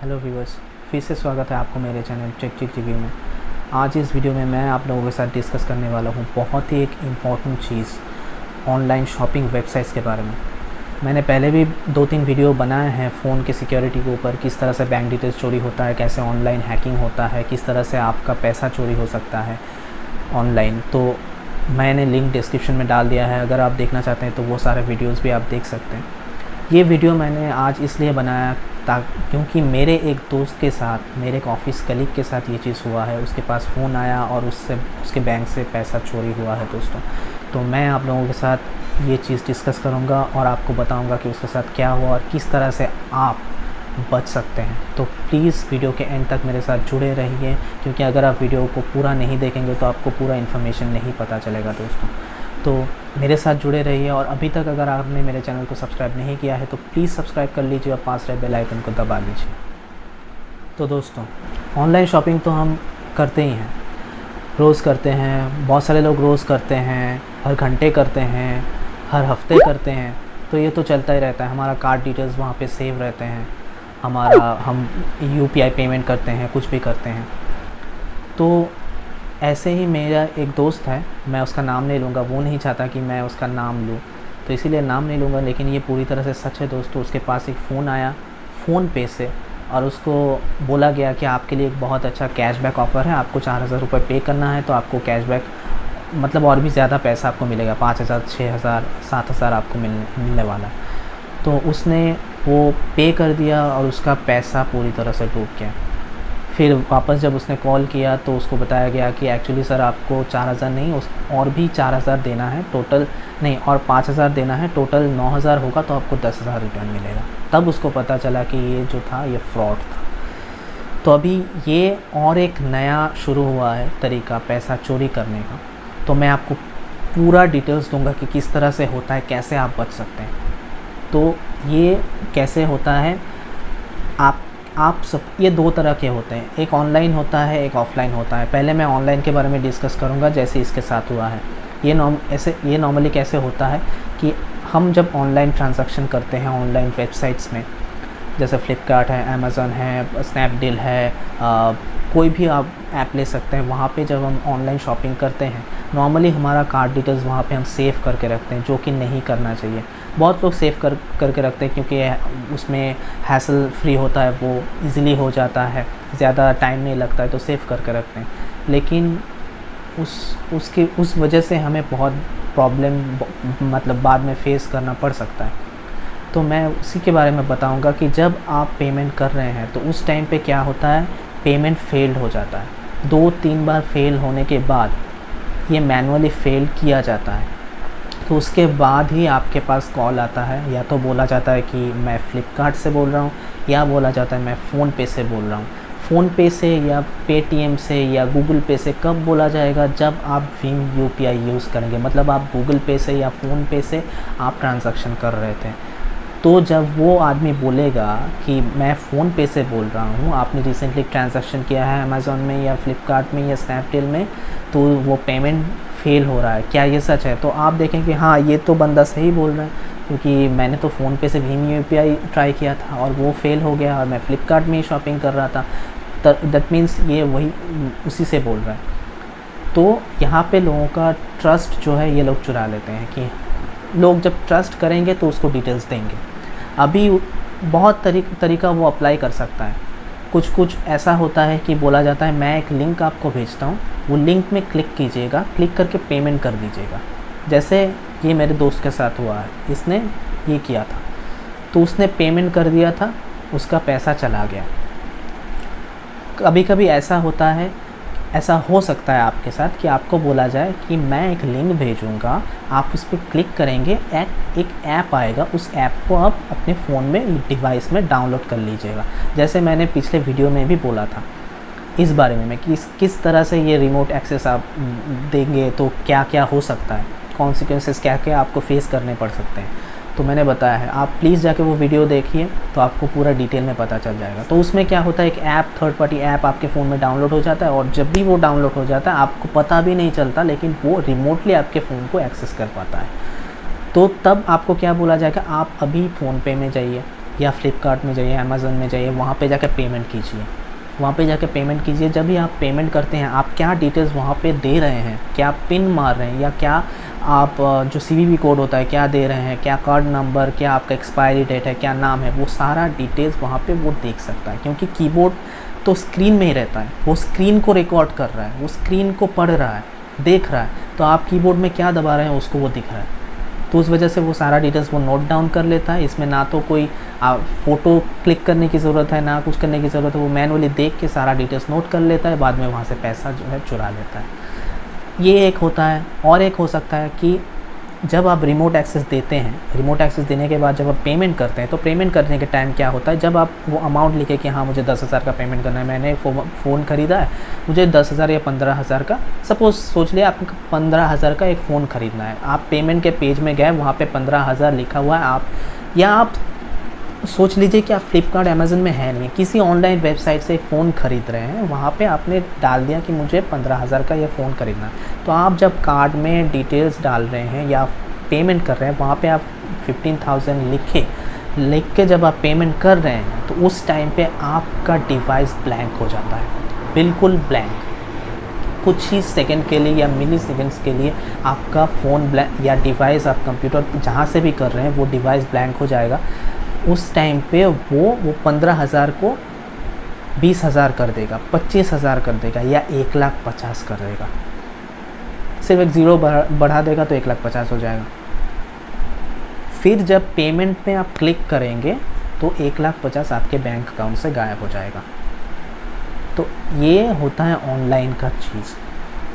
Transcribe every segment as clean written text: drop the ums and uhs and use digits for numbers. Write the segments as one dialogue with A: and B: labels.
A: Hello viewers, फिर से स्वागत है आपको मेरे चैनल टेक रिव्यू में। आज इस वीडियो में मैं आप लोगों के साथ डिस्कस करने वाला हूँ बहुत ही एक इम्पॉर्टेंट चीज़, ऑनलाइन शॉपिंग वेबसाइट्स के बारे में। मैंने पहले भी 2-3 वीडियो बनाए हैं फ़ोन के सिक्योरिटी के ऊपर, किस तरह से बैंक डिटेल्स चोरी होता है, कैसे ऑनलाइन हैकिंग होता है, किस तरह से आपका पैसा चोरी हो सकता है ऑनलाइन। तो मैंने लिंक डिस्क्रिप्शन में डाल दिया है, अगर आप देखना चाहते हैं तो वो सारे वीडियोज़ भी आप देख सकते हैं। ये वीडियो मैंने आज इसलिए बनाया क्योंकि मेरे एक दोस्त के साथ, मेरे एक ऑफिस कलीग के साथ ये चीज़ हुआ है। उसके पास फ़ोन आया और उसके बैंक से पैसा चोरी हुआ है दोस्तों। तो मैं आप लोगों के साथ ये चीज़ डिस्कस करूँगा और आपको बताऊँगा कि उसके साथ क्या हुआ और किस तरह से आप बच सकते हैं। तो प्लीज़ वीडियो के एंड तक मेरे साथ जुड़े रहिए, क्योंकि अगर आप वीडियो को पूरा नहीं देखेंगे तो आपको पूरा इन्फॉर्मेशन नहीं पता चलेगा दोस्तों। तो मेरे साथ जुड़े रहिए और अभी तक अगर आपने मेरे चैनल को सब्सक्राइब नहीं किया है तो प्लीज़ सब्सक्राइब कर लीजिए और पास रहे बेल आइकन को दबा लीजिए। तो दोस्तों, ऑनलाइन शॉपिंग तो हम करते ही हैं, रोज़ करते हैं। बहुत सारे लोग रोज़ करते हैं, हर घंटे करते हैं, हर हफ्ते करते हैं। तो ये तो चलता ही रहता है। हमारा कार्ड डिटेल्स वहाँ पे सेव रहते हैं, हम UPI पेमेंट करते हैं, कुछ भी करते हैं। तो ऐसे ही मेरा एक दोस्त है, मैं उसका नाम नहीं लूँगा, वो नहीं चाहता कि मैं उसका नाम लूँ, तो इसीलिए नाम नहीं लूँगा। लेकिन ये पूरी तरह से सच है दोस्तों। उसके पास एक फ़ोन आया फ़ोन पे से और उसको बोला गया कि आपके लिए एक बहुत अच्छा कैशबैक ऑफ़र है, आपको 4000 रुपये पे करना है तो आपको कैशबैक मतलब और भी ज़्यादा पैसा आपको मिलेगा, 5000, 6000, 7000 आपको मिलने वाला है। तो उसने वो पे कर दिया और उसका पैसा पूरी तरह से डूब गया। फिर वापस जब उसने कॉल किया तो उसको बताया गया कि एक्चुअली सर आपको 4000 नहीं, और भी 4000 देना है टोटल, नहीं, और 5000 देना है, टोटल 9000 होगा तो आपको 10000 रिटर्न मिलेगा। तब उसको पता चला कि ये जो था ये फ्रॉड था। तो अभी ये और एक नया शुरू हुआ है तरीका पैसा चोरी करने का। तो मैं आपको पूरा डिटेल्स दूंगा कि किस तरह से होता है, कैसे आप बच सकते हैं। तो ये कैसे होता है, आप सब, ये 2 तरह के होते हैं, एक ऑनलाइन होता है, एक ऑफ़लाइन होता है। पहले मैं ऑनलाइन के बारे में डिस्कस करूंगा, जैसे इसके साथ हुआ है। ये नॉर्मली कैसे होता है कि हम जब ऑनलाइन ट्रांजैक्शन करते हैं ऑनलाइन वेबसाइट्स में, जैसे फ्लिपकार्ट है, अमेज़न है, स्नैपडील है, कोई भी आप ऐप ले सकते हैं। वहाँ पे जब हम ऑनलाइन शॉपिंग करते हैं, नॉर्मली हमारा कार्ड डिटेल्स वहाँ पे हम सेव करके रखते हैं, जो कि नहीं करना चाहिए। बहुत लोग सेव करके रखते हैं क्योंकि उसमें हैसल फ्री होता है, वो इजीली हो जाता है, ज़्यादा टाइम नहीं लगता है, तो सेव करके रखते हैं। लेकिन उस वजह से हमें बहुत प्रॉब्लम मतलब बाद में फेस करना पड़ सकता है। तो मैं उसी के बारे में बताऊंगा कि जब आप पेमेंट कर रहे हैं तो उस टाइम पे क्या होता है, पेमेंट फेल्ड हो जाता है। 2-3 बार फेल होने के बाद ये मैनुअली फेल किया जाता है। तो उसके बाद ही आपके पास कॉल आता है, या तो बोला जाता है कि मैं फ़्लिपकार्ट से बोल रहा हूँ, या बोला जाता है मैं फ़ोनपे से बोल रहा हूँ। फ़ोनपे से या पेटीएम से या गूगल पे से कब बोला जाएगा, जब आप भीम UPI यूज़ करेंगे, मतलब आप गूगल पे से या फ़ोनपे से आप ट्रांजैक्शन कर रहे थे। तो जब वो आदमी बोलेगा कि मैं फ़ोनपे से बोल रहा हूँ, आपने रिसेंटली ट्रांजैक्शन किया है अमेज़न में या फ्लिपकार्ट में या स्नैपडील में, तो वो पेमेंट फ़ेल हो रहा है, क्या ये सच है? तो आप देखें कि हाँ, ये तो बंदा सही बोल रहा है, क्योंकि मैंने तो फ़ोनपे से भीम UPI ट्राई किया था और वो फ़ेल हो गया, और मैं फ्लिपकार्ट में ही शॉपिंग कर रहा था। दैट मीन्स ये वही उसी से बोल रहा है। तो यहाँ पे लोगों का ट्रस्ट जो है ये लोग चुरा लेते हैं कि लोग जब ट्रस्ट करेंगे तो उसको डिटेल्स देंगे। अभी बहुत तरीका वो अप्लाई कर सकता है। कुछ ऐसा होता है कि बोला जाता है मैं एक लिंक आपको भेजता हूँ, वो लिंक में क्लिक कीजिएगा, क्लिक करके पेमेंट कर दीजिएगा। जैसे ये मेरे दोस्त के साथ हुआ है, इसने ये किया था, तो उसने पेमेंट कर दिया था, उसका पैसा चला गया। कभी कभी ऐसा होता है, ऐसा हो सकता है आपके साथ कि आपको बोला जाए कि मैं एक लिंक भेजूंगा, आप उस पर क्लिक करेंगे, एक ऐप आएगा, उस ऐप को आप अपने फ़ोन में, डिवाइस में डाउनलोड कर लीजिएगा। जैसे मैंने पिछले वीडियो में भी बोला था इस बारे में कि किस तरह से ये रिमोट एक्सेस आप देंगे तो क्या क्या हो सकता है, कॉन्सिक्वेंसेस क्या क्या आपको फेस करने पड़ सकते हैं। तो मैंने बताया है, आप प्लीज़ जाके वो वीडियो देखिए तो आपको पूरा डिटेल में पता चल जाएगा। तो उसमें क्या होता है, एक ऐप, थर्ड पार्टी ऐप आपके फ़ोन में डाउनलोड हो जाता है, और जब भी वो डाउनलोड हो जाता है आपको पता भी नहीं चलता, लेकिन वो रिमोटली आपके फ़ोन को एक्सेस कर पाता है। तो तब आपको क्या बोला जाएगा, आप अभी फ़ोनपे में जाइए, या फ्लिपकार्ट में जाइए, अमेज़न में जाइए, वहाँ पे जाकर पेमेंट कीजिए। वहाँ पे जाकर पेमेंट कीजिए। जब भी आप पेमेंट करते हैं, आप क्या डिटेल्स वहाँ पे दे रहे हैं, क्या पिन मार रहे हैं, या क्या आप जो CVV कोड होता है क्या दे रहे हैं, क्या कार्ड नंबर, क्या आपका एक्सपायरी डेट है, क्या नाम है, वो सारा डिटेल्स वहाँ पे वो देख सकता है। क्योंकि कीबोर्ड तो स्क्रीन में ही रहता है, वो स्क्रीन को रिकॉर्ड कर रहा है, वो स्क्रीन को पढ़ रहा है, देख रहा है, तो आप कीबोर्ड में क्या दबा रहे हैं उसको वो दिख रहा है। तो उस वजह से वो सारा डिटेल्स वो नोट डाउन कर लेता है। इसमें ना तो कोई फ़ोटो क्लिक करने की ज़रूरत है, ना कुछ करने की ज़रूरत है, वो मैनुअली देख के सारा डिटेल्स नोट कर लेता है, बाद में वहाँ से पैसा जो है चुरा लेता है। ये एक होता है। और एक हो सकता है कि जब आप रिमोट एक्सेस देते हैं, रिमोट एक्सेस देने के बाद जब आप पेमेंट करते हैं, तो पेमेंट करने के टाइम क्या होता है, जब आप वो अमाउंट लिखे कि हाँ मुझे 10,000 का पेमेंट करना है, मैंने फ़ोन ख़रीदा है, मुझे 10,000 या 15,000 का, सपोज़ सोच लिया आपको 15,000 का एक फ़ोन ख़रीदना है। आप पेमेंट के पेज में गए, वहाँ पे 15,000 लिखा हुआ है। आप सोच लीजिए कि आप फ्लिपकार्ट अमेज़न में है नहीं, किसी ऑनलाइन वेबसाइट से एक फ़ोन ख़रीद रहे हैं, वहाँ पे आपने डाल दिया कि मुझे 15,000 का ये फ़ोन ख़रीदना है। तो आप जब कार्ड में डिटेल्स डाल रहे हैं या पेमेंट कर रहे हैं, वहाँ पे आप 15,000 लिख के जब आप पेमेंट कर रहे हैं, तो उस टाइम पे आपका डिवाइस ब्लैंक हो जाता है, बिल्कुल ब्लैंक। कुछ ही सेकंड के लिए या मिली सेकेंड्स के लिए आपका फ़ोन ब्लैंक या डिवाइस, आप कंप्यूटर जहाँ से भी कर रहे हैं वो डिवाइस ब्लैंक हो जाएगा। उस टाइम पे वो 15,000 को 20,000 कर देगा, 25,000 कर देगा, या 1,50,000 कर देगा। सिर्फ एक ज़ीरो बढ़ा देगा तो 1,50,000 हो जाएगा। फिर जब पेमेंट में आप क्लिक करेंगे तो 1,50,000 आपके बैंक अकाउंट से गायब हो जाएगा। तो ये होता है ऑनलाइन का चीज़।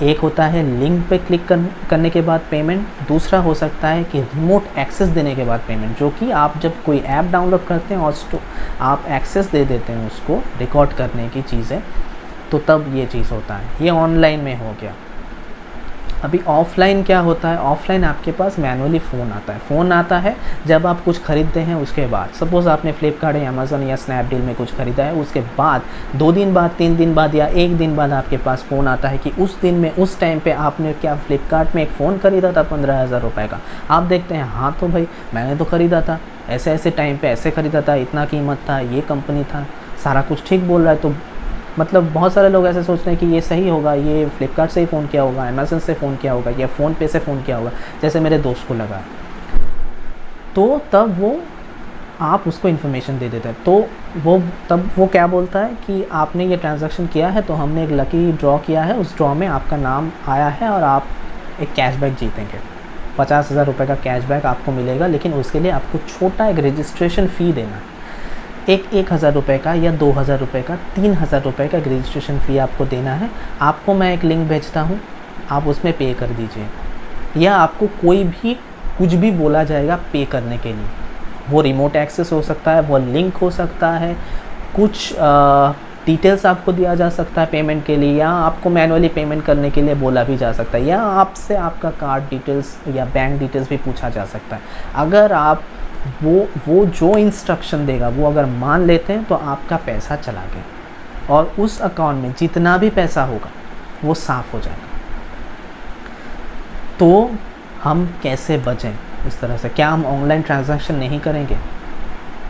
A: एक होता है लिंक पे क्लिक करने के बाद पेमेंट, दूसरा हो सकता है कि रिमोट एक्सेस देने के बाद पेमेंट, जो कि आप जब कोई ऐप डाउनलोड करते हैं और आप एक्सेस दे देते हैं उसको रिकॉर्ड करने की चीज़ें, तो तब ये चीज़ होता है। ये ऑनलाइन में हो गया। अभी ऑफ़लाइन क्या होता है, ऑफ़लाइन आपके पास मैनुअली फ़ोन आता है जब आप कुछ ख़रीदते हैं। उसके बाद सपोज़ आपने फ्लिपकार्ट या अमेज़न या स्नैपडील में कुछ ख़रीदा है, उसके बाद 2 दिन बाद, 3 दिन बाद या 1 दिन बाद आपके पास फ़ोन आता है कि उस दिन में, उस टाइम पे आपने क्या फ्लिपकार्ट में एक फ़ोन ख़रीदा था 15,000 रुपये का। आप देखते हैं हाँ तो भाई मैंने तो ख़रीदा था, ऐसे ऐसे टाइम पर ऐसे ख़रीदा था, इतना कीमत था, ये कंपनी था, सारा कुछ ठीक बोल रहा है। तो मतलब बहुत सारे लोग ऐसे सोच रहे हैं कि ये सही होगा, ये फ्लिपकार्ट से ही फ़ोन किया होगा, अमेज़न से फ़ोन किया होगा, या फ़ोनपे से फ़ोन किया होगा, जैसे मेरे दोस्त को लगा। तो तब वो आप उसको इन्फॉर्मेशन दे देते हैं, तो वो क्या बोलता है कि आपने ये ट्रांजैक्शन किया है, तो हमने एक लकी ड्रॉ किया है, उस ड्रॉ में आपका नाम आया है और आप एक कैशबैक जीतेंगे। 50,000 रुपये का कैशबैक आपको मिलेगा, लेकिन उसके लिए आपको छोटा एक रजिस्ट्रेशन फ़ी देना है। 1,000 रुपये का या 2,000 रुपये का, 3,000 रुपये का एक रजिस्ट्रेशन फ़ी आपको देना है। आपको मैं एक लिंक भेजता हूँ, आप उसमें पे कर दीजिए, या आपको कोई भी कुछ भी बोला जाएगा पे करने के लिए। वो रिमोट एक्सेस हो सकता है, वो लिंक हो सकता है, कुछ डिटेल्स आपको दिया जा सकता है पेमेंट के लिए, या आपको मैनुअली पेमेंट करने के लिए बोला भी जा सकता है, या आपसे आपका कार्ड डिटेल्स या बैंक डिटेल्स भी पूछा जा सकता है। अगर आप वो जो इंस्ट्रक्शन देगा वो अगर मान लेते हैं, तो आपका पैसा चला गया और उस अकाउंट में जितना भी पैसा होगा वो साफ़ हो जाएगा। तो हम कैसे बचें इस तरह से? क्या हम ऑनलाइन ट्रांजैक्शन नहीं करेंगे?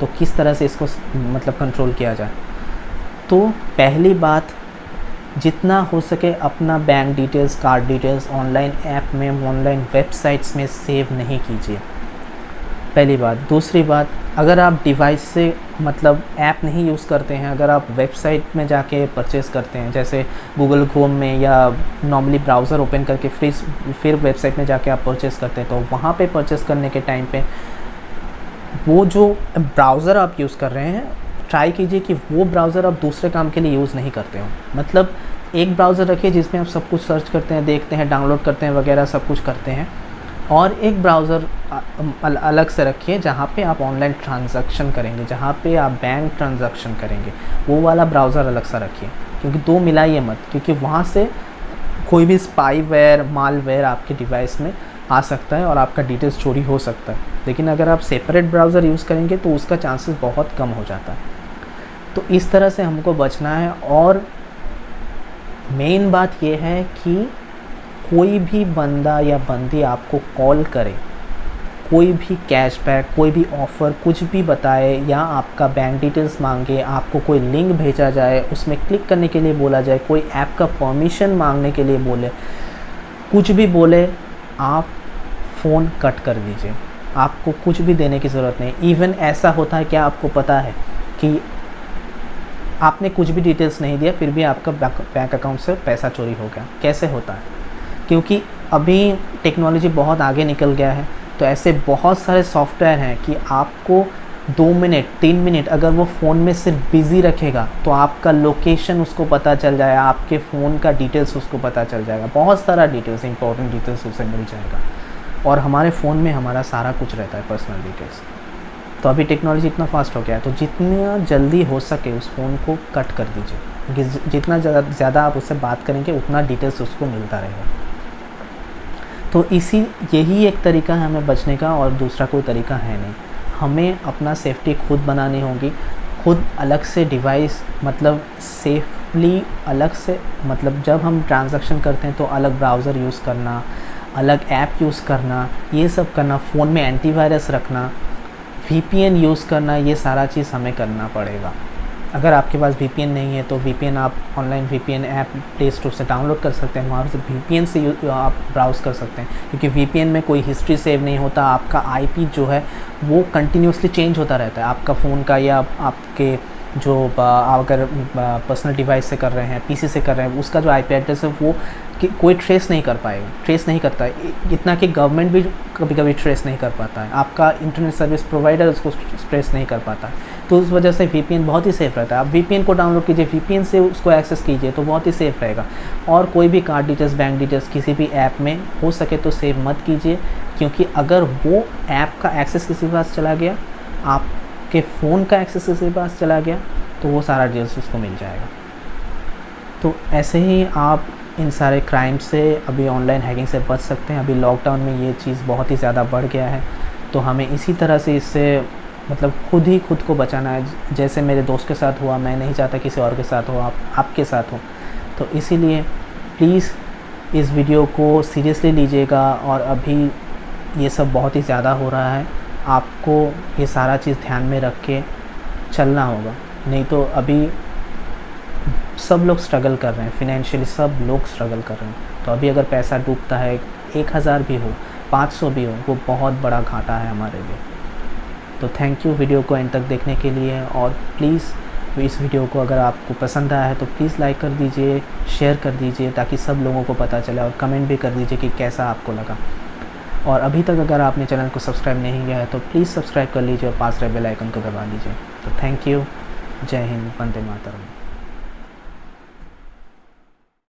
A: तो किस तरह से इसको मतलब कंट्रोल किया जाए? तो पहली बात, जितना हो सके अपना bank details, card details online app में, ऑनलाइन वेबसाइट्स में सेव नहीं कीजिए, पहली बात। दूसरी बात, अगर आप डिवाइस से मतलब ऐप नहीं यूज़ करते हैं, अगर आप वेबसाइट में जाके परचेज़ करते हैं, जैसे गूगल क्रोम में, या नॉर्मली ब्राउज़र ओपन करके फिर वेबसाइट में जाके आप परचेज़ करते हैं, तो वहाँ पे परचेज़ करने के टाइम पे वो जो ब्राउज़र आप यूज़ कर रहे हैं, ट्राई कीजिए कि वो ब्राउज़र आप दूसरे काम के लिए यूज़ नहीं करते हो। मतलब एक ब्राउज़र रखिए जिसमें आप सब कुछ सर्च करते हैं, देखते हैं, डाउनलोड करते हैं वगैरह सब कुछ करते हैं, और एक ब्राउज़र अलग से रखिए जहाँ पे आप ऑनलाइन ट्रांजैक्शन करेंगे, जहाँ पे आप बैंक ट्रांजैक्शन करेंगे, वो वाला ब्राउज़र अलग सा रखिए। क्योंकि दो मिलाइए मत, क्योंकि वहाँ से कोई भी स्पाईवेयर, मालवेयर आपके डिवाइस में आ सकता है और आपका डिटेल्स चोरी हो सकता है। लेकिन अगर आप सेपरेट ब्राउज़र यूज़ करेंगे तो उसका चांसेस बहुत कम हो जाता है। तो इस तरह से हमको बचना है। और मेन बात ये है कि कोई भी बंदा या बंदी आपको कॉल करे कोई भी कैशबैक, कोई भी ऑफ़र कुछ भी बताए या आपका बैंक डिटेल्स मांगे, आपको कोई लिंक भेजा जाए, उसमें क्लिक करने के लिए बोला जाए, कोई ऐप का परमिशन मांगने के लिए बोले, कुछ भी बोले, आप फ़ोन कट कर दीजिए। आपको कुछ भी देने की ज़रूरत नहीं। इवन ऐसा होता है, क्या आपको पता है कि आपने कुछ भी डिटेल्स नहीं दिया फिर भी आपका बैंक अकाउंट से पैसा चोरी हो गया? कैसे होता है? क्योंकि अभी टेक्नोलॉजी बहुत आगे निकल गया है, तो ऐसे बहुत सारे सॉफ्टवेयर हैं कि आपको 2 मिनट 3 मिनट अगर वो फ़ोन में सिर्फ बिज़ी रखेगा तो आपका लोकेशन उसको पता चल जाएगा, आपके फ़ोन का डिटेल्स उसको पता चल जाएगा, बहुत सारा डिटेल्स, इंपॉर्टेंट डिटेल्स उसे मिल जाएगा। और हमारे फ़ोन में हमारा सारा कुछ रहता है, पर्सनल डिटेल्स। तो अभी टेक्नोलॉजी इतना फास्ट हो गया है, तो जितना जल्दी हो सके उस फ़ोन को कट कर दीजिए। जितना ज़्यादा आप उससे बात करेंगे उतना डिटेल्स उसको मिलता रहेगा। तो यही एक तरीका है हमें बचने का, और दूसरा कोई तरीका है नहीं। हमें अपना सेफ्टी खुद बनानी होगी, खुद अलग से डिवाइस, मतलब सेफली अलग से, मतलब जब हम ट्रांजैक्शन करते हैं तो अलग ब्राउज़र यूज़ करना, अलग ऐप यूज़ करना, ये सब करना, फ़ोन में एंटीवायरस रखना, VPN यूज़ करना, ये सारा चीज़ हमें करना पड़ेगा। अगर आपके पास VPN नहीं है तो VPN आप online VPN app play store से डाउनलोड कर सकते हैं, वहाँ से VPN से आप ब्राउज़ कर सकते हैं, क्योंकि VPN में कोई हिस्ट्री सेव नहीं होता। आपका IP जो है वो कंटिन्यूसली चेंज होता रहता है, आपका फ़ोन का या आपके जो अगर पर्सनल डिवाइस से कर रहे हैं, PC से कर रहे हैं, उसका जो IP एड्रेस है वो कोई ट्रेस नहीं कर पाएगा, ट्रेस नहीं करता है। इतना कि गवर्नमेंट भी कभी कभी ट्रेस नहीं कर पाता है, आपका इंटरनेट सर्विस प्रोवाइडर उसको ट्रेस नहीं कर पाता है। तो उस वजह से VPN बहुत ही सेफ़ रहता है। आप VPN को डाउनलोड कीजिए, VPN से उसको एक्सेस कीजिए तो बहुत ही सेफ़ रहेगा। और कोई भी कार्ड डिटेल्स, बैंक डिटेल्स किसी भी ऐप में हो सके तो सेव मत कीजिए, क्योंकि अगर वो ऐप का एक्सेस किसी के पास चला गया, आपके फ़ोन का एक्सेस किसी के पास चला गया, तो वो सारा डिटेल्स उसको मिल जाएगा। तो ऐसे ही आप इन सारे क्राइम से, अभी ऑनलाइन हैकिंग से बच सकते हैं। अभी लॉकडाउन में ये चीज़ बहुत ही ज़्यादा बढ़ गया है, तो हमें इसी तरह से इससे मतलब खुद को बचाना है। जैसे मेरे दोस्त के साथ हुआ, मैं नहीं चाहता किसी और के साथ हो, आपके साथ हो। तो इसीलिए प्लीज़ इस वीडियो को सीरियसली लीजिएगा। और अभी ये सब बहुत ही ज़्यादा हो रहा है, आपको ये सारा चीज़ ध्यान में रख के चलना होगा, नहीं तो अभी सब लोग स्ट्रगल कर रहे हैं, फिनेंशियली सब लोग स्ट्रगल कर रहे हैं। तो अभी अगर पैसा डूबता है, 1000 भी हो, 500 भी हो, वो बहुत बड़ा घाटा है हमारे लिए। तो थैंक यू वीडियो को एंड तक देखने के लिए। और प्लीज़ इस वीडियो को अगर आपको पसंद आया है तो प्लीज़ लाइक कर दीजिए, शेयर कर दीजिए, ताकि सब लोगों को पता चले, और कमेंट भी कर दीजिए कि कैसा आपको लगा। और अभी तक अगर आपने चैनल को सब्सक्राइब नहीं किया है तो प्लीज़ सब्सक्राइब कर लीजिए और पास रहे बेल आइकन को दबा लीजिए। तो थैंक यू, जय हिंद, वंदे मातरम।